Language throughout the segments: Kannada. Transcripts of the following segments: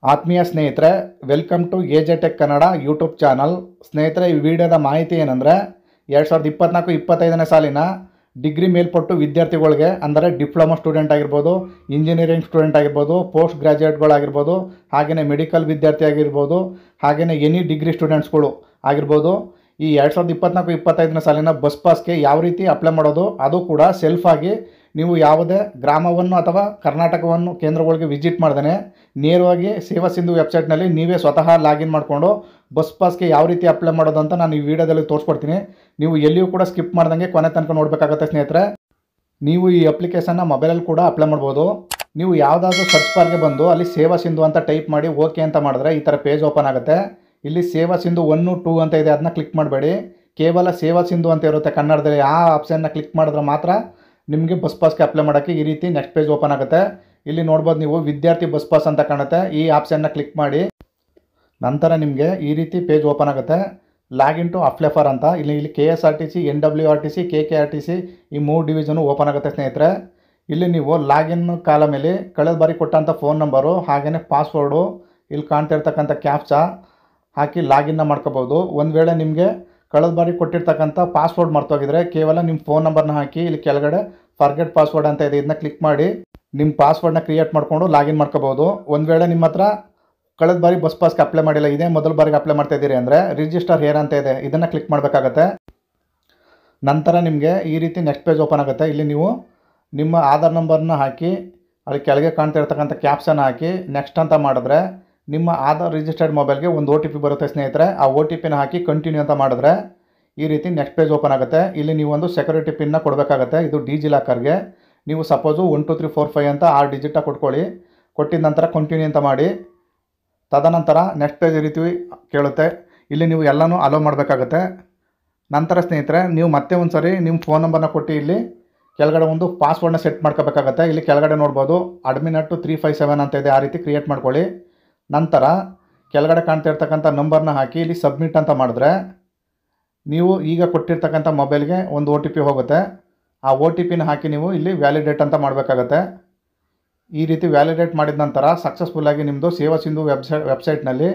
ಆತ್ಮೀಯ ಸ್ನೇಹಿತರೆ, welcome to AJ tech Kannada YouTube channel. ಸ್ನೇಹಿತರೆ, ಈ ವಿಡಿಯೋದ ಮಾಹಿತಿ ಏನಂದರೆ 2024-25ನೇ ಸಾಲಿನ ಡಿಗ್ರಿ ಮೇಲ್ಪಟ್ಟು ವಿದ್ಯಾರ್ಥಿಗಳಿಗೆ, ಅಂದರೆ ಡಿಪ್ಲೊಮಾ ಸ್ಟೂಡೆಂಟ್ ಆಗಿರ್ಬೋದು, ಇಂಜಿನಿಯರಿಂಗ್ ಸ್ಟೂಡೆಂಟ್ ಆಗಿರ್ಬೋದು, ಪೋಸ್ಟ್ ಗ್ರ್ಯಾಜುಯೇಟ್ಗಳಾಗಿರ್ಬೋದು, ಹಾಗೆಯೇ ಮೆಡಿಕಲ್ ವಿದ್ಯಾರ್ಥಿ ಆಗಿರ್ಬೋದು, ಹಾಗೆಯೇ ಎನಿ ಡಿಗ್ರಿ ಸ್ಟೂಡೆಂಟ್ಸ್ಗಳು ಆಗಿರ್ಬೋದು, ಈ 2024-25ನೇ ಸಾಲಿನ ಬಸ್ ಪಾಸ್ಗೆ ಯಾವ ರೀತಿ ಅಪ್ಲೈ ಮಾಡೋದು, ಅದು ಕೂಡ ಸೆಲ್ಫಾಗಿ ನೀವು ಯಾವುದೇ ಗ್ರಾಮವನ್ನು ಅಥವಾ ಕರ್ನಾಟಕವನ್ನು ಕೇಂದ್ರಗಳಿಗೆ ವಿಸಿಟ್ ಮಾಡ್ದೇ ನೇರವಾಗಿ ಸೇವಾ ಸಿಂಧು ವೆಬ್ಸೈಟ್ನಲ್ಲಿ ನೀವೇ ಸ್ವತಃ ಲಾಗಿನ್ ಮಾಡಿಕೊಂಡು ಬಸ್ ಪಾಸ್ಗೆ ಯಾವ ರೀತಿ ಅಪ್ಲೈ ಮಾಡೋದು ಅಂತ ನಾನು ಈ ವಿಡಿಯೋದಲ್ಲಿ ತೋರಿಸ್ಕೊಡ್ತೀನಿ. ನೀವು ಎಲ್ಲಿಯೂ ಕೂಡ ಸ್ಕಿಪ್ ಮಾಡ್ದಂಗೆ ಕೊನೆ ತನಕ ನೋಡಬೇಕಾಗುತ್ತೆ ಸ್ನೇಹಿತರೆ. ನೀವು ಈ ಅಪ್ಲಿಕೇಶನ್ನ ಮೊಬೈಲಲ್ಲಿ ಕೂಡ ಅಪ್ಲೈ ಮಾಡ್ಬೋದು. ನೀವು ಯಾವುದಾದ್ರೂ ಸರ್ಚ್ ಬಾರ್ಗೆ ಬಂದು ಅಲ್ಲಿ ಸೇವಾ ಸಿಂಧು ಅಂತ ಟೈಪ್ ಮಾಡಿ ಓಕೆ ಅಂತ ಮಾಡಿದ್ರೆ ಈ ಥರ ಪೇಜ್ ಓಪನ್ ಆಗುತ್ತೆ. ಇಲ್ಲಿ ಸೇವಾ ಸಿಂಧು 1, 2 ಅಂತ ಇದೆ, ಅದನ್ನ ಕ್ಲಿಕ್ ಮಾಡಬೇಡಿ. ಕೇವಲ ಸೇವಾ ಸಿಂಧು ಅಂತ ಇರುತ್ತೆ ಕನ್ನಡದಲ್ಲಿ, ಆ ಆಪ್ಷನ್ನ ಕ್ಲಿಕ್ ಮಾಡಿದ್ರೆ ಮಾತ್ರ ನಿಮಗೆ ಬಸ್ ಪಾಸ್ಗೆ ಅಪ್ಲೈ ಮಾಡೋಕ್ಕೆ ಈ ರೀತಿ ನೆಕ್ಸ್ಟ್ ಪೇಜ್ ಓಪನ್ ಆಗುತ್ತೆ. ಇಲ್ಲಿ ನೋಡ್ಬೋದು ನೀವು ವಿದ್ಯಾರ್ಥಿ ಬಸ್ ಪಾಸ್ ಅಂತ ಕಾಣುತ್ತೆ, ಈ ಆಪ್ಷನ್ನ ಕ್ಲಿಕ್ ಮಾಡಿ ನಂತರ ನಿಮಗೆ ಈ ರೀತಿ ಪೇಜ್ ಓಪನ್ ಆಗುತ್ತೆ. ಲಾಗಿನ್ ಟು ಅಪ್ಲೈ ಫಾರ್ ಅಂತ ಇಲ್ಲಿ KSRTC, NWRTC, KKRTC ಈ 3 ಡಿವಿಷನು ಓಪನ್ ಆಗುತ್ತೆ ಸ್ನೇಹಿತರೆ. ಇಲ್ಲಿ ನೀವು ಲಾಗಿನ್ ಕಾಲಮಲ್ಲಿ ಕಳೆದ ಬಾರಿ ಕೊಟ್ಟಂಥ ಫೋನ್ ನಂಬರು ಹಾಗೆಯೇ ಪಾಸ್ವರ್ಡು, ಇಲ್ಲಿ ಕಾಣ್ತಾ ಇರ್ತಕ್ಕಂಥ ಕ್ಯಾಪ್ಚಾ ಹಾಕಿ ಲಾಗಿನ್ನ ಮಾಡ್ಕೋಬೋದು. ಒಂದು ವೇಳೆ ನಿಮಗೆ ಕಳೆದ ಬಾರಿ ಕೊಟ್ಟಿರ್ತಕ್ಕಂಥ ಪಾಸ್ವರ್ಡ್ ಮರ್ತೋಗಿದ್ರೆ ಕೇವಲ ನಿಮ್ಮ ಫೋನ್ ನಂಬರ್ನ ಹಾಕಿ ಇಲ್ಲಿ ಕೆಳಗಡೆ ಫರ್ಗೆಟ್ ಪಾಸ್ವರ್ಡ್ ಅಂತ ಇದೆ, ಇದನ್ನ ಕ್ಲಿಕ್ ಮಾಡಿ ನಿಮ್ಮ ಪಾಸ್ವರ್ಡ್ನ ಕ್ರಿಯೇಟ್ ಮಾಡಿಕೊಂಡು ಲಾಗಿನ್ ಮಾಡ್ಕೋಬೋದು. ಒಂದು ವೇಳೆ ನಿಮ್ಮ ಹತ್ರ ಕಳೆದ ಬಾರಿ ಬಸ್ ಪಾಸ್ಗೆ ಅಪ್ಲೈ ಮಾಡಿಲ್ಲ, ಇದೇ ಮೊದಲ ಬಾರಿಗೆ ಅಪ್ಲೈ ಮಾಡ್ತಾ ಇದ್ದೀರಿ ಅಂದರೆ ರಿಜಿಸ್ಟರ್ ಹೇರ್ ಅಂತ ಇದೆ, ಇದನ್ನು ಕ್ಲಿಕ್ ಮಾಡಬೇಕಾಗತ್ತೆ. ನಂತರ ನಿಮಗೆ ಈ ರೀತಿ ನೆಕ್ಸ್ಟ್ ಪೇಜ್ ಓಪನ್ ಆಗುತ್ತೆ. ಇಲ್ಲಿ ನೀವು ನಿಮ್ಮ ಆಧಾರ್ ನಂಬರ್ನ ಹಾಕಿ ಅಲ್ಲಿ ಕೆಳಗೆ ಕಾಣ್ತಾ ಇರ್ತಕ್ಕಂಥ ಕ್ಯಾಪ್ಷನ್ ಹಾಕಿ ನೆಕ್ಸ್ಟ್ ಅಂತ ಮಾಡಿದ್ರೆ ನಿಮ್ಮ ಆಧಾರ್ ರಿಜಿಸ್ಟರ್ಡ್ ಮೊಬೈಲ್ಗೆ ಒಂದು OTP ಬರುತ್ತೆ ಸ್ನೇಹಿತರೆ. ಆ OTPನ ಹಾಕಿ ಕಂಟಿನ್ಯೂ ಅಂತ ಮಾಡಿದ್ರೆ ಈ ರೀತಿ ನೆಕ್ಸ್ಟ್ ಪೇಜ್ ಓಪನ್ ಆಗುತ್ತೆ. ಇಲ್ಲಿ ನೀವು ಒಂದು ಸೆಕ್ಯೂರಿಟಿ ಪಿನ್ನ ಕೊಡಬೇಕಾಗತ್ತೆ. ಇದು ಡಿಜಿಲಾಕರ್ಗೆ ನೀವು ಸಪೋಸು 1 2 3 4 5 ಅಂತ 6 ಡಿಜಿಟ ಕೊಟ್ಕೊಳ್ಳಿ. ಕೊಟ್ಟಿದ ನಂತರ ಕಂಟಿನ್ಯೂ ಅಂತ ಮಾಡಿ. ತದನಂತರ ನೆಕ್ಸ್ಟ್ ಪೇಜ್ ಈ ರೀತಿ ಕೇಳುತ್ತೆ. ಇಲ್ಲಿ ನೀವು ಎಲ್ಲನೂ ಅಲೋ ಮಾಡಬೇಕಾಗತ್ತೆ. ನಂತರ ಸ್ನೇಹಿತರೆ, ನೀವು ಮತ್ತೆ ಒಂದು ಸರಿ ನಿಮ್ಮ ಫೋನ್ ನಂಬರ್ನ ಕೊಟ್ಟು ಇಲ್ಲಿ ಕೆಳಗಡೆ ಒಂದು ಪಾಸ್ವರ್ಡ್ನ ಸೆಟ್ ಮಾಡ್ಕೋಬೇಕಾಗತ್ತೆ. ಇಲ್ಲಿ ಕೆಳಗಡೆ ನೋಡ್ಬೋದು admin@357 ಅಂತ ಇದೆ, ಆ ರೀತಿ ಕ್ರಿಯೇಟ್ ಮಾಡ್ಕೊಳ್ಳಿ. ನಂತರ ಕೆಳಗಡೆ ಕಾಣ್ತಾ ಇರ್ತಕ್ಕಂಥ ನಂಬರ್ನ ಹಾಕಿ ಇಲ್ಲಿ ಸಬ್ಮಿಟ್ ಅಂತ ಮಾಡಿದ್ರೆ ನೀವು ಈಗ ಕೊಟ್ಟಿರ್ತಕ್ಕಂಥ ಮೊಬೈಲ್ಗೆ ಒಂದು OTP ಹೋಗುತ್ತೆ. ಆ OTPನ ಹಾಕಿ ನೀವು ಇಲ್ಲಿ ವ್ಯಾಲಿಡೇಟ್ ಅಂತ ಮಾಡಬೇಕಾಗತ್ತೆ. ಈ ರೀತಿ ವ್ಯಾಲಿಡೇಟ್ ಮಾಡಿದ ನಂತರ ಸಕ್ಸಸ್ಫುಲ್ಲಾಗಿ ನಿಮ್ಮದು ಸೇವಾ ಸಿಂಧು ವೆಬ್ಸೈಟ್ನಲ್ಲಿ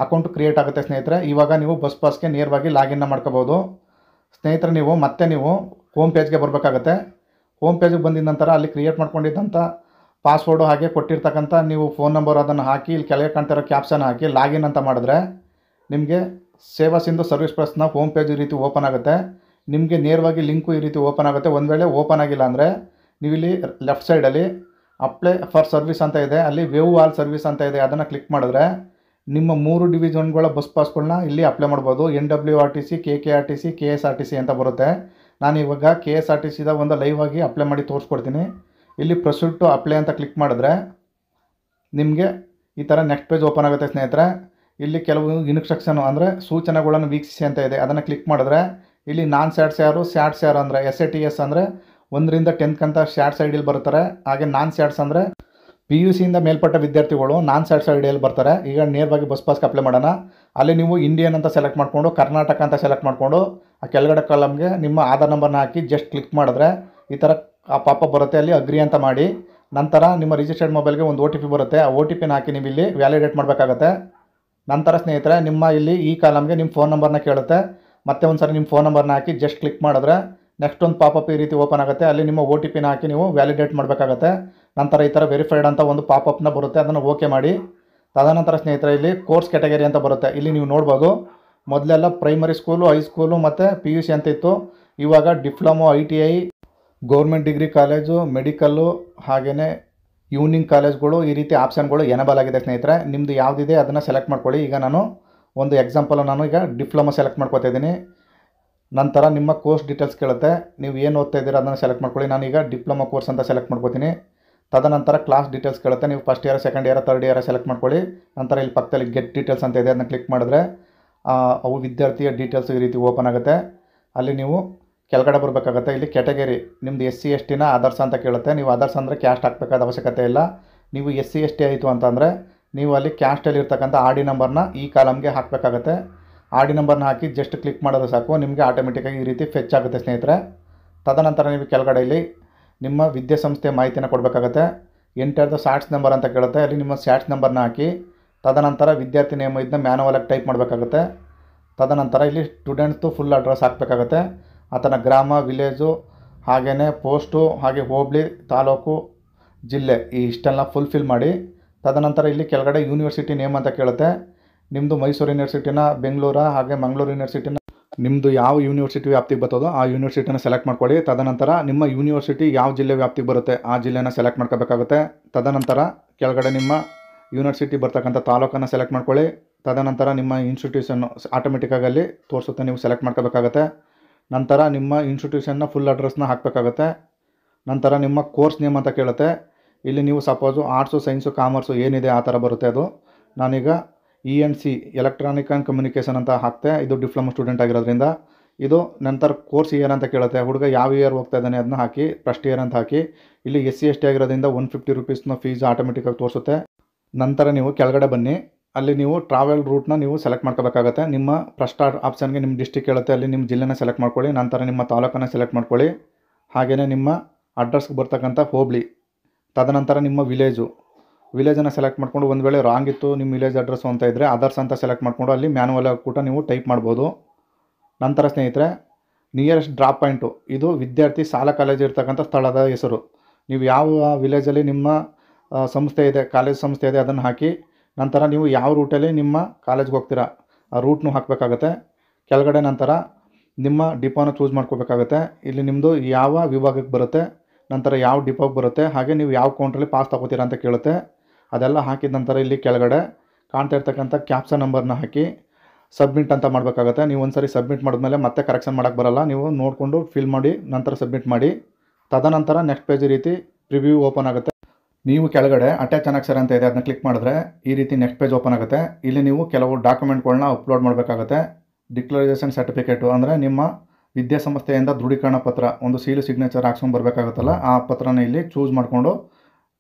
ಅಕೌಂಟ್ ಕ್ರಿಯೇಟ್ ಆಗುತ್ತೆ ಸ್ನೇಹಿತರೆ. ಇವಾಗ ನೀವು ಬಸ್ ಪಾಸ್ಗೆ ನೇರವಾಗಿ ಲಾಗಿನ್ನ ಮಾಡ್ಕೋಬೋದು ಸ್ನೇಹಿತರೆ. ನೀವು ಹೋಮ್ ಪೇಜ್ಗೆ ಬರಬೇಕಾಗತ್ತೆ. ಹೋಮ್ ಪೇಜಿಗೆ ಬಂದಿದ ನಂತರ ಅಲ್ಲಿ ಕ್ರಿಯೇಟ್ ಮಾಡ್ಕೊಂಡಿದ್ದಂಥ ಪಾಸ್ವರ್ಡು ಹಾಗೆ ಕೊಟ್ಟಿರ್ತಕ್ಕಂಥ ನೀವು ಫೋನ್ ನಂಬರ್ ಅದನ್ನು ಹಾಕಿ ಇಲ್ಲಿ ಕೆಳಗೆ ಕಾಣ್ತಿರೋ ಕ್ಯಾಪ್ಷನ್ ಹಾಕಿ ಲಾಗಿನ್ ಅಂತ ಮಾಡಿದ್ರೆ ನಿಮಗೆ ಸೇವಾ ಸಿಂಧು ಸರ್ವಿಸ್ ಪ್ಲಸ್ನ ಹೋಮ್ ಪೇಜ್ ಈ ರೀತಿ ಓಪನ್ ಆಗುತ್ತೆ. ನಿಮಗೆ ನೇರವಾಗಿ ಲಿಂಕು ಈ ರೀತಿ ಓಪನ್ ಆಗುತ್ತೆ. ಒಂದು ವೇಳೆ ಓಪನ್ ಆಗಿಲ್ಲ ಅಂದರೆ ನೀವು ಇಲ್ಲಿ ಲೆಫ್ಟ್ ಸೈಡಲ್ಲಿ ಅಪ್ಲೈ ಫಾರ್ ಸರ್ವಿಸ್ ಅಂತ ಇದೆ, ಅಲ್ಲಿ ವೇವ್ ಆಲ್ ಸರ್ವಿಸ್ ಅಂತ ಇದೆ, ಅದನ್ನು ಕ್ಲಿಕ್ ಮಾಡಿದ್ರೆ ನಿಮ್ಮ 3 ಡಿವಿಷನ್ಗಳ ಬಸ್ ಪಾಸ್ಗಳನ್ನ ಇಲ್ಲಿ ಅಪ್ಲೈ ಮಾಡ್ಬೋದು. NWRTC, KKRTC, KSRTC ಅಂತ ಬರುತ್ತೆ. ನಾನು ಇವಾಗ KSRTCದ ಒಂದು ಲೈವ್ ಆಗಿ ಅಪ್ಲೈ ಮಾಡಿ ತೋರಿಸ್ಕೊಡ್ತೀನಿ. ಇಲ್ಲಿ ಪ್ರೊಸೀಡ್ ಟು ಅಪ್ಲೈ ಅಂತ ಕ್ಲಿಕ್ ಮಾಡಿದ್ರೆ ನಿಮಗೆ ಈ ಥರ ನೆಕ್ಸ್ಟ್ ಪೇಜ್ ಓಪನ್ ಆಗುತ್ತೆ ಸ್ನೇಹಿತರೆ. ಇಲ್ಲಿ ಕೆಲವು ಇನ್ಸ್ಟ್ರಕ್ಷನ್ ಅಂದರೆ ಸೂಚನೆಗಳನ್ನು ವೀಕ್ಷಿಸಿ ಅಂತ ಇದೆ, ಅದನ್ನು ಕ್ಲಿಕ್ ಮಾಡಿದ್ರೆ ಇಲ್ಲಿ ನಾನ್ ಸ್ಯಾಟ್ಸ್ ಯಾರು, ಸ್ಯಾಟ್ಸ್ ಯಾರು ಅಂದರೆ SATS ಅಂದರೆ 1ರಿಂದ 10th ಅಂತ ಸ್ಯಾಟ್ಸ್ ಐಡಿಯಲ್ಲಿ ಬರ್ತಾರೆ. ಹಾಗೆ ನಾನ್ ಸ್ಯಾಟ್ಸ್ ಅಂದರೆ PUCಯಿಂದ ಮೇಲ್ಪಟ್ಟ ವಿದ್ಯಾರ್ಥಿಗಳು ನಾನ್ ಸ್ಯಾಟ್ಸ್ ಐಡಿಯಲ್ಲಿ ಬರ್ತಾರೆ. ಈಗ ನೇರವಾಗಿ ಬಸ್ ಪಾಸ್ಗೆ ಅಪ್ಲೈ ಮಾಡೋಣ. ಅಲ್ಲಿ ನೀವು ಇಂಡಿಯನ್ ಅಂತ ಸೆಲೆಕ್ಟ್ ಮಾಡಿಕೊಂಡು ಕರ್ನಾಟಕ ಅಂತ ಸೆಲೆಕ್ಟ್ ಮಾಡಿಕೊಂಡು ಆ ಕೆಳಗಡೆ ಕಾಲಮ್ಗೆ ನಿಮ್ಮ ಆಧಾರ್ ನಂಬರ್ನ ಹಾಕಿ ಜಸ್ಟ್ ಕ್ಲಿಕ್ ಮಾಡಿದ್ರೆ ಈ ಥರ ಆ ಪಾಪಪ್ ಬರುತ್ತೆ, ಅಲ್ಲಿ ಅಗ್ರಿ ಅಂತ ಮಾಡಿ. ನಂತರ ನಿಮ್ಮ ರಿಜಿಸ್ಟರ್ಡ್ ಮೊಬೈಲ್ಗೆ ಒಂದು OTP ಬರುತ್ತೆ, ಆ OTPನ ಹಾಕಿ ನೀವು ಇಲ್ಲಿ ವ್ಯಾಲಿಡೇಟ್ ಮಾಡಬೇಕಾಗತ್ತೆ. ನಂತರ ಸ್ನೇಹಿತರೆ, ನಿಮ್ಮ ಇಲ್ಲಿ ಈ ಕಾಲಮ್ಗೆ ನಿಮ್ಮ ಫೋನ್ ನಂಬರ್ನ ಕೇಳುತ್ತೆ. ಮತ್ತೆ ಒಂದು ಸಾರಿ ನಿಮ್ಮ ಫೋನ್ ನಂಬರ್ನ ಹಾಕಿ ಜಸ್ಟ್ ಕ್ಲಿಕ್ ಮಾಡಿದ್ರೆ ನೆಕ್ಸ್ಟ್ ಒಂದು ಪಾಪಪ್ ಈ ರೀತಿ ಓಪನ್ ಆಗುತ್ತೆ. ಅಲ್ಲಿ ನಿಮ್ಮ OTPನ ಹಾಕಿ ನೀವು ವ್ಯಾಲಿಡೇಟ್ ಮಾಡಬೇಕಾಗತ್ತೆ. ನಂತರ ಈ ಥರ ವೆರಿಫೈಡ್ ಅಂತ ಒಂದು ಪಾಪಪ್ನ ಬರುತ್ತೆ, ಅದನ್ನು ಓಕೆ ಮಾಡಿ. ತದನಂತರ ಸ್ನೇಹಿತರೆ, ಇಲ್ಲಿ ಕೋರ್ಸ್ ಕ್ಯಾಟಗರಿ ಅಂತ ಬರುತ್ತೆ. ಇಲ್ಲಿ ನೀವು ನೋಡ್ಬೋದು, ಮೊದಲೆಲ್ಲ ಪ್ರೈಮರಿ ಸ್ಕೂಲು, ಹೈಸ್ಕೂಲು ಮತ್ತು PUC ಅಂತ ಇತ್ತು. ಇವಾಗ diploma, ITI, government degree college, medical ಹಾಗೆಯೇ ಈವ್ನಿಂಗ್ ಕಾಲೇಜ್ಗಳು ಈ ರೀತಿ ಆಪ್ಷನ್ಗಳು ಎನೇಬಲ್ ಆಗಿದೆ ಸ್ನೇಹಿತರೆ. ನಿಮ್ಮದು ಯಾವುದಿದೆ ಅದನ್ನು ಸೆಲೆಕ್ಟ್ ಮಾಡ್ಕೊಳ್ಳಿ. ಈಗ ನಾನು ಒಂದು ಎಕ್ಸಾಂಪಲ್, ನಾನು ಈಗ ಡಿಪ್ಲೊಮೊ ಸೆಲೆಕ್ಟ್ ಮಾಡ್ಕೊತಾ ಇದ್ದೀನಿ. ನಂತರ ನಿಮ್ಮ ಕೋರ್ಸ್ ಡೀಟೇಲ್ಸ್ ಕೇಳುತ್ತೆ, ನೀವು ಏನು ಓದ್ತಾ ಇದ್ದೀರಾ ಅದನ್ನು ಸೆಲೆಕ್ಟ್ ಮಾಡ್ಕೊಳ್ಳಿ. ನಾನೀಗ ಡಿಪ್ಲೊಮೊ ಕೋರ್ಸ್ ಅಂತ ಸೆಲೆಕ್ಟ್ ಮಾಡ್ಕೊತೀನಿ. ತದನಂತರ ಕ್ಲಾಸ್ ಡೀಟೇಲ್ಸ್ ಕೇಳುತ್ತೆ, ನೀವು first year, second year, third year select ಮಾಡ್ಕೊಳ್ಳಿ. ನಂತರ ಇಲ್ಲಿ ಪಕ್ಕದಲ್ಲಿ ಗೆಟ್ ಡೀಟೇಲ್ಸ್ ಅಂತ ಇದೆ, ಅದನ್ನು ಕ್ಲಿಕ್ ಮಾಡಿದ್ರೆ ಅವು ವಿದ್ಯಾರ್ಥಿಯ ಡೀಟೇಲ್ಸ್ ಈ ರೀತಿ ಓಪನ್ ಆಗುತ್ತೆ. ಅಲ್ಲಿ ನೀವು ಕೆಳಗಡೆ ಬರಬೇಕಾಗತ್ತೆ. ಇಲ್ಲಿ ಕ್ಯಾಟಗರಿ ನಿಮ್ಮದು SC STನ ಅದರ್ಸ್ ಅಂತ ಕೇಳುತ್ತೆ. ನೀವು ಅದರ್ಸ್ ಅಂದರೆ ಕ್ಯಾಸ್ಟ್ ಹಾಕಬೇಕಾದ ಅವಶ್ಯಕತೆ ಇಲ್ಲ. ನೀವು SC ST ಆಯಿತು ಅಂತಂದರೆ ನೀವು ಅಲ್ಲಿ ಕ್ಯಾಸ್ಟಲ್ಲಿ ಇರ್ತಕ್ಕಂಥ RD ನಂಬರ್ನ ಈ ಕಾಲಮ್ಗೆ ಹಾಕಬೇಕಾಗತ್ತೆ. RD ನಂಬರ್ನ ಹಾಕಿ ಜಸ್ಟ್ ಕ್ಲಿಕ್ ಮಾಡಿದ್ರೆ ಸಾಕು, ನಿಮಗೆ ಆಟೋಮೆಟಿಕ್ಕಾಗಿ ಈ ರೀತಿ ಫೆಚ್ ಆಗುತ್ತೆ ಸ್ನೇಹಿತರೆ. ತದನಂತರ ನೀವು ಕೆಳಗಡೆ ಇಲ್ಲಿ ನಿಮ್ಮ ವಿದ್ಯಾಸಂಸ್ಥೆಯ ಮಾಹಿತಿನ ಕೊಡಬೇಕಾಗತ್ತೆ. ಎಂಟರ್ ದ ಸ್ಯಾಟ್ಸ್ ನಂಬರ್ ಅಂತ ಕೇಳುತ್ತೆ, ಅಲ್ಲಿ ನಿಮ್ಮ ಸ್ಯಾಟ್ಸ್ ನಂಬರ್ನ ಹಾಕಿ ತದನಂತರ ವಿದ್ಯಾರ್ಥಿ ನೇಮ ಇದನ್ನ ಮ್ಯಾನುವಲಾಗಿ ಟೈಪ್ ಮಾಡಬೇಕಾಗುತ್ತೆ. ತದನಂತರ ಇಲ್ಲಿ ಸ್ಟೂಡೆಂಟ್ಸ್ದು ಫುಲ್ ಅಡ್ರೆಸ್ ಹಾಕಬೇಕಾಗುತ್ತೆ. ಆತನ ಗ್ರಾಮ, ವಿಲೇಜು, ಹಾಗೆಯೇ ಪೋಸ್ಟು, ಹಾಗೆ ಹೋಬಳಿ, ತಾಲೂಕು, ಜಿಲ್ಲೆ ಇಷ್ಟೆಲ್ಲ ಫುಲ್ಫಿಲ್ ಮಾಡಿ. ತದನಂತರ ಇಲ್ಲಿ ಕೆಳಗಡೆ ಯೂನಿವರ್ಸಿಟಿ ನೇಮ್ ಅಂತ ಕೇಳುತ್ತೆ. ನಿಮ್ಮದು ಮೈಸೂರು ಯೂನಿವರ್ಸಿಟಿನ, ಬೆಂಗಳೂರು, ಹಾಗೆ ಮಂಗಳೂರು ಯೂನಿವರ್ಸಿಟಿನ, ನಿಮ್ಮದು ಯಾವ ಯೂನಿವರ್ಸಿಟಿ ವ್ಯಾಪ್ತಿಗೆ ಬರ್ತದೋ ಆ ಯೂನಿವರ್ಸಿಟಿನ ಸೆಲೆಕ್ಟ್ ಮಾಡ್ಕೊಳ್ಳಿ. ತದನಂತರ ನಿಮ್ಮ ಯೂನಿವರ್ಸಿಟಿ ಯಾವ ಜಿಲ್ಲೆ ವ್ಯಾಪ್ತಿಗೆ ಬರುತ್ತೆ ಆ ಜಿಲ್ಲೆನ ಸೆಲೆಕ್ಟ್ ಮಾಡ್ಕೋಬೇಕಾಗುತ್ತೆ. ತದನಂತರ ಕೆಳಗಡೆ ನಿಮ್ಮ ಯೂನಿವರ್ಸಿಟಿ ಬರ್ತಕ್ಕಂಥ ತಾಲೂಕನ್ನು ಸೆಲೆಕ್ಟ್ ಮಾಡ್ಕೊಳ್ಳಿ. ತದನಂತರ ನಿಮ್ಮ ಇನ್ಸ್ಟಿಟ್ಯೂಷನ್ನು ಆಟೋಮೆಟಿಕ್ಕಾಗಿ ಅಲ್ಲಿ ತೋರಿಸುತ್ತೆ, ನೀವು ಸೆಲೆಕ್ಟ್ ಮಾಡ್ಕೋಬೇಕಾಗುತ್ತೆ. ನಂತರ ನಿಮ್ಮ ಇನ್ಸ್ಟಿಟ್ಯೂಷನ್ನ ಫುಲ್ ಅಡ್ರೆಸ್ನ ಹಾಕಬೇಕಾಗುತ್ತೆ. ನಂತರ ನಿಮ್ಮ ಕೋರ್ಸ್ ನೇಮ್ ಅಂತ ಕೇಳುತ್ತೆ. ಇಲ್ಲಿ ನೀವು ಸಪೋಸು ಆರ್ಟ್ಸು, ಸೈನ್ಸು, ಕಾಮರ್ಸು ಏನಿದೆ ಆ ಥರ ಬರುತ್ತೆ ಅದು. ನಾನೀಗ ENC ಎಲೆಕ್ಟ್ರಾನಿಕ್ ಆ್ಯಂಡ್ ಕಮ್ಯುನಿಕೇಷನ್ ಅಂತ ಹಾಕ್ತೆ. ಇದು ಡಿಪ್ಲೊಮಾ ಸ್ಟೂಡೆಂಟ್ ಆಗಿರೋದ್ರಿಂದ ಇದು. ನಂತರ ಕೋರ್ಸ್ ಇಯರ್ ಅಂತ ಕೇಳುತ್ತೆ. ಹುಡುಗ ಯಾವ ಇಯರ್ ಹೋಗ್ತಾ ಇದ್ದಾನೆ ಅದನ್ನ ಹಾಕಿ, ಫಸ್ಟ್ ಇಯರ್ ಅಂತ ಹಾಕಿ. ಇಲ್ಲಿ SC ST ಆಗಿರೋದ್ರಿಂದ 150 ರೂಪೀಸ್ನ ಫೀಸ್ ಆಟೋಮೆಟಿಕ್ಕಾಗಿ ತೋರಿಸುತ್ತೆ. ನಂತರ ನೀವು ಕೆಳಗಡೆ ಬನ್ನಿ. ಅಲ್ಲಿ ನೀವು ಟ್ರಾವೆಲ್ ರೂಟ್ನ ನೀವು ಸೆಲೆಕ್ಟ್ ಮಾಡ್ಕೋಬೇಕಾಗುತ್ತೆ. ನಿಮ್ಮ ಫಸ್ಟ್ ಆಪ್ಷನ್ಗೆ ನಿಮ್ಮ ಡಿಸ್ಟಿಕ್ ಕೇಳುತ್ತೆ, ಅಲ್ಲಿ ನಿಮ್ಮ ಜಿಲ್ಲೆನ ಸೆಲೆಕ್ಟ್ ಮಾಡ್ಕೊಳ್ಳಿ. ನಂತರ ನಿಮ್ಮ ತಾಲೂಕನ್ನು ಸೆಲೆಕ್ಟ್ ಮಾಡ್ಕೊಳ್ಳಿ. ಹಾಗೆಯೇ ನಿಮ್ಮ ಅಡ್ರೆಸ್ಗೆ ಬರ್ತಕ್ಕಂಥ ಹೋಬಳಿ, ತದನಂತರ ನಿಮ್ಮ ವಿಲೇಜನ್ನು ಸೆಲೆಕ್ಟ್ ಮಾಡಿಕೊಂಡು, ಒಂದು ವೇಳೆ ರಾಂಗ್ ಇತ್ತು ನಿಮ್ಮ ವಿಲೇಜ್ ಅಡ್ರೆಸ್ಸು ಅಂತ ಇದ್ದರೆ ಅದರ್ಸ್ ಅಂತ ಸೆಲೆಕ್ಟ್ ಮಾಡಿಕೊಂಡು ಅಲ್ಲಿ ಮ್ಯಾನುವಲಾಗಿ ಕೂಡ ನೀವು ಟೈಪ್ ಮಾಡ್ಬೋದು. ನಂತರ ಸ್ನೇಹಿತರೆ, ನಿಯರೆಸ್ಟ್ ಡ್ರಾಪ್ ಪಾಯಿಂಟು, ಇದು ವಿದ್ಯಾರ್ಥಿ ಶಾಲಾ ಕಾಲೇಜು ಇರ್ತಕ್ಕಂಥ ಸ್ಥಳದ ಹೆಸರು. ನೀವು ಯಾವ ವಿಲೇಜಲ್ಲಿ ನಿಮ್ಮ ಸಂಸ್ಥೆ ಇದೆ, ಕಾಲೇಜ್ ಸಂಸ್ಥೆ ಇದೆ ಅದನ್ನು ಹಾಕಿ. ನಂತರ ನೀವು ಯಾವ ರೂಟಲ್ಲಿ ನಿಮ್ಮ ಕಾಲೇಜ್ಗೆ ಹೋಗ್ತೀರಾ ಆ ರೂಟ್ನು ಹಾಕಬೇಕಾಗತ್ತೆ. ಕೆಳಗಡೆ ನಂತರ ನಿಮ್ಮ ಡಿಪೋನ ಚೂಸ್ ಮಾಡ್ಕೋಬೇಕಾಗತ್ತೆ. ಇಲ್ಲಿ ನಿಮ್ಮದು ಯಾವ ವಿಭಾಗಕ್ಕೆ ಬರುತ್ತೆ, ನಂತರ ಯಾವ ಡಿಪೋಗೆ ಬರುತ್ತೆ, ಹಾಗೆ ನೀವು ಯಾವ ಕೌಂಟ್ರಲ್ಲಿ ಪಾಸ್ ತಗೋತೀರಾ ಅಂತ ಕೇಳುತ್ತೆ. ಅದೆಲ್ಲ ಹಾಕಿದ ನಂತರ ಇಲ್ಲಿ ಕೆಳಗಡೆ ಕಾಣ್ತಾ ಇರ್ತಕ್ಕಂಥ ಕ್ಯಾಪ್ಷನ್ ನಂಬರ್ನ ಹಾಕಿ ಸಬ್ಮಿಟ್ ಅಂತ ಮಾಡಬೇಕಾಗತ್ತೆ. ನೀವು ಒಂದು ಸರಿ ಸಬ್ಮಿಟ್ ಮಾಡಿದ್ಮೇಲೆ ಮತ್ತೆ ಕರೆಕ್ಷನ್ ಮಾಡೋಕ್ಕೆ ಬರೋಲ್ಲ, ನೀವು ನೋಡಿಕೊಂಡು ಫಿಲ್ ಮಾಡಿ ನಂತರ ಸಬ್ಮಿಟ್ ಮಾಡಿ. ತದನಂತರ ನೆಕ್ಸ್ಟ್ ಪೇಜ್ ಈ ರೀತಿ ಪ್ರಿವ್ಯೂ ಓಪನ್ ಆಗುತ್ತೆ. ನೀವು ಕೆಳಗಡೆ ಅಟ್ಯಾಚ್ ಅನೆಕ್ಸರ್ ಅಂತ ಇದೆ, ಅದನ್ನ ಕ್ಲಿಕ್ ಮಾಡಿದ್ರೆ ಈ ರೀತಿ ನೆಕ್ಸ್ಟ್ ಪೇಜ್ ಓಪನ್ ಆಗುತ್ತೆ. ಇಲ್ಲಿ ನೀವು ಕೆಲವು ಡಾಕ್ಯುಮೆಂಟ್ಗಳನ್ನ ಅಪ್ಲೋಡ್ ಮಾಡಬೇಕಾಗುತ್ತೆ. ಡಿಕ್ಲರೇಷನ್ ಸರ್ಟಿಫಿಕೇಟು ಅಂದರೆ ನಿಮ್ಮ ವಿದ್ಯಾಸಂಸ್ಥೆಯಿಂದ ದೃಢೀಕರಣ ಪತ್ರ, ಒಂದು ಸೀಲು ಸಿಗ್ನೇಚರ್ ಹಾಕ್ಸ್ಕೊಂಡು ಬರಬೇಕಾಗುತ್ತಲ್ಲ, ಆ ಪತ್ರನ ಇಲ್ಲಿ ಚೂಸ್ ಮಾಡಿಕೊಂಡು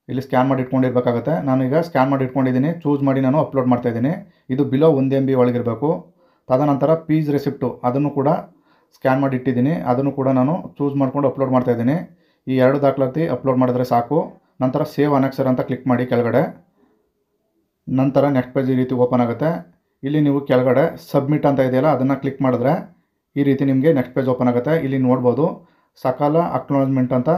ಇಲ್ಲಿ ಸ್ಕ್ಯಾನ್ ಮಾಡಿ ಇಟ್ಕೊಂಡಿರ್ಬೇಕಾಗುತ್ತೆ. ನಾನೀಗ ಸ್ಕ್ಯಾನ್ ಮಾಡಿ ಇಟ್ಕೊಂಡಿದ್ದೀನಿ, ಚೂಸ್ ಮಾಡಿ ನಾನು ಅಪ್ಲೋಡ್ ಮಾಡ್ತಾಯಿದ್ದೀನಿ. ಇದು ಬಿಲೋ 1 MB ಒಳಗಿರಬೇಕು. ತದನಂತರ ಫೀಸ್ ರೆಸಿಪ್ಟು ಅದನ್ನು ಕೂಡ ಸ್ಕ್ಯಾನ್ ಮಾಡಿ ಇಟ್ಟಿದ್ದೀನಿ, ಅದನ್ನು ಕೂಡ ನಾನು ಚೂಸ್ ಮಾಡಿಕೊಂಡು ಅಪ್ಲೋಡ್ ಮಾಡ್ತಾಯಿದ್ದೀನಿ. ಈ 2 ದಾಖಲಾತಿ ಅಪ್ಲೋಡ್ ಮಾಡಿದ್ರೆ ಸಾಕು. ನಂತರ ಸೇವ್ ಅನೆಕ್ಸರ್ ಅಂತ ಕ್ಲಿಕ್ ಮಾಡಿ ಕೆಳಗಡೆ. ನಂತರ ನೆಕ್ಸ್ಟ್ ಪೇಜ್ ಈ ರೀತಿ ಓಪನ್ ಆಗುತ್ತೆ. ಇಲ್ಲಿ ನೀವು ಕೆಳಗಡೆ ಸಬ್ಮಿಟ್ ಅಂತ ಇದೆಯಲ್ಲ ಅದನ್ನು ಕ್ಲಿಕ್ ಮಾಡಿದ್ರೆ ಈ ರೀತಿ ನಿಮಗೆ ನೆಕ್ಸ್ಟ್ ಪೇಜ್ ಓಪನ್ ಆಗುತ್ತೆ. ಇಲ್ಲಿ ನೋಡ್ಬೋದು ಸಕಾಲ ಅಕ್ನಾಲಜ್ಮೆಂಟ್ ಅಂತ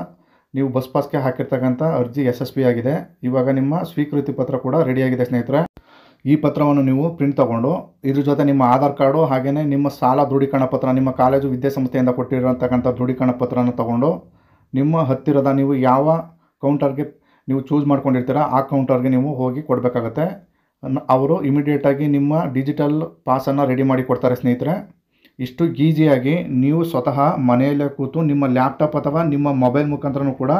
ನೀವು ಬಸ್ ಪಾಸ್ಗೆ ಹಾಕಿರ್ತಕ್ಕಂಥ ಅರ್ಜಿ ಯಶಸ್ವಿ ಆಗಿದೆ. ಇವಾಗ ನಿಮ್ಮ ಸ್ವೀಕೃತಿ ಪತ್ರ ಕೂಡ ರೆಡಿಯಾಗಿದೆ ಸ್ನೇಹಿತರೆ. ಈ ಪತ್ರವನ್ನು ನೀವು ಪ್ರಿಂಟ್ ತೊಗೊಂಡು ಇದ್ರ ಜೊತೆ ನಿಮ್ಮ ಆಧಾರ್ ಕಾರ್ಡು, ಹಾಗೆಯೇ ನಿಮ್ಮ ಸಾಲ ದೃಢೀಕರಣ ಪತ್ರ, ನಿಮ್ಮ ಕಾಲೇಜು ವಿದ್ಯಾಸಂಸ್ಥೆಯಿಂದ ಕೊಟ್ಟಿರೋಂತಕ್ಕಂಥ ದೃಢೀಕರಣ ಪತ್ರನ ತೊಗೊಂಡು ನಿಮ್ಮ ಹತ್ತಿರದ ನೀವು ಯಾವ ಕೌಂಟರ್ಗೆ ನೀವು ಚೂಸ್ ಮಾಡ್ಕೊಂಡಿರ್ತೀರ ಆ ಕೌಂಟರ್ಗೆ ನೀವು ಹೋಗಿ ಕೊಡಬೇಕಾಗತ್ತೆ. ಅವರು ಇಮಿಡಿಯೇಟಾಗಿ ನಿಮ್ಮ ಡಿಜಿಟಲ್ ಪಾಸನ್ನು ರೆಡಿ ಮಾಡಿ ಕೊಡ್ತಾರೆ ಸ್ನೇಹಿತರೆ. ಇಷ್ಟು ಈಸಿಯಾಗಿ ನೀವು ಸ್ವತಃ ಮನೆಯಲ್ಲೇ ಕೂತು ನಿಮ್ಮ ಲ್ಯಾಪ್ಟಾಪ್ ಅಥವಾ ನಿಮ್ಮ ಮೊಬೈಲ್ ಮುಖಾಂತರನೂ ಕೂಡ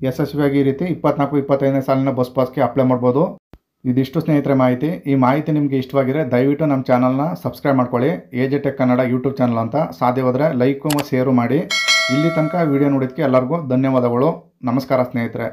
ಯಶಸ್ವಿಯಾಗಿ ಈ ರೀತಿ 24-25ನೇ ಸಾಲಿನ ಬಸ್ ಪಾಸ್ಗೆ ಅಪ್ಲೈ ಮಾಡ್ಬೋದು. ಇದಿಷ್ಟು ಸ್ನೇಹಿತರೆ ಮಾಹಿತಿ. ಈ ಮಾಹಿತಿ ನಿಮಗೆ ಇಷ್ಟವಾಗಿದ್ರೆ ದಯವಿಟ್ಟು ನಮ್ಮ ಚಾನಲ್ನ ಸಬ್ಸ್ಕ್ರೈಬ್ ಮಾಡ್ಕೊಳ್ಳಿ. AJ Tech Kannada YouTube channel ಅಂತ. ಸಾಧ್ಯವಾದರೆ ಲೈಕು ಮತ್ತು ಶೇರು ಮಾಡಿ. ಇಲ್ಲಿ ತನಕ ವಿಡಿಯೋ ನೋಡಿದ್ದಕ್ಕೆ ಎಲ್ಲರಿಗೂ ಧನ್ಯವಾದಗಳು. ನಮಸ್ಕಾರ ಸ್ನೇಹಿತರೆ.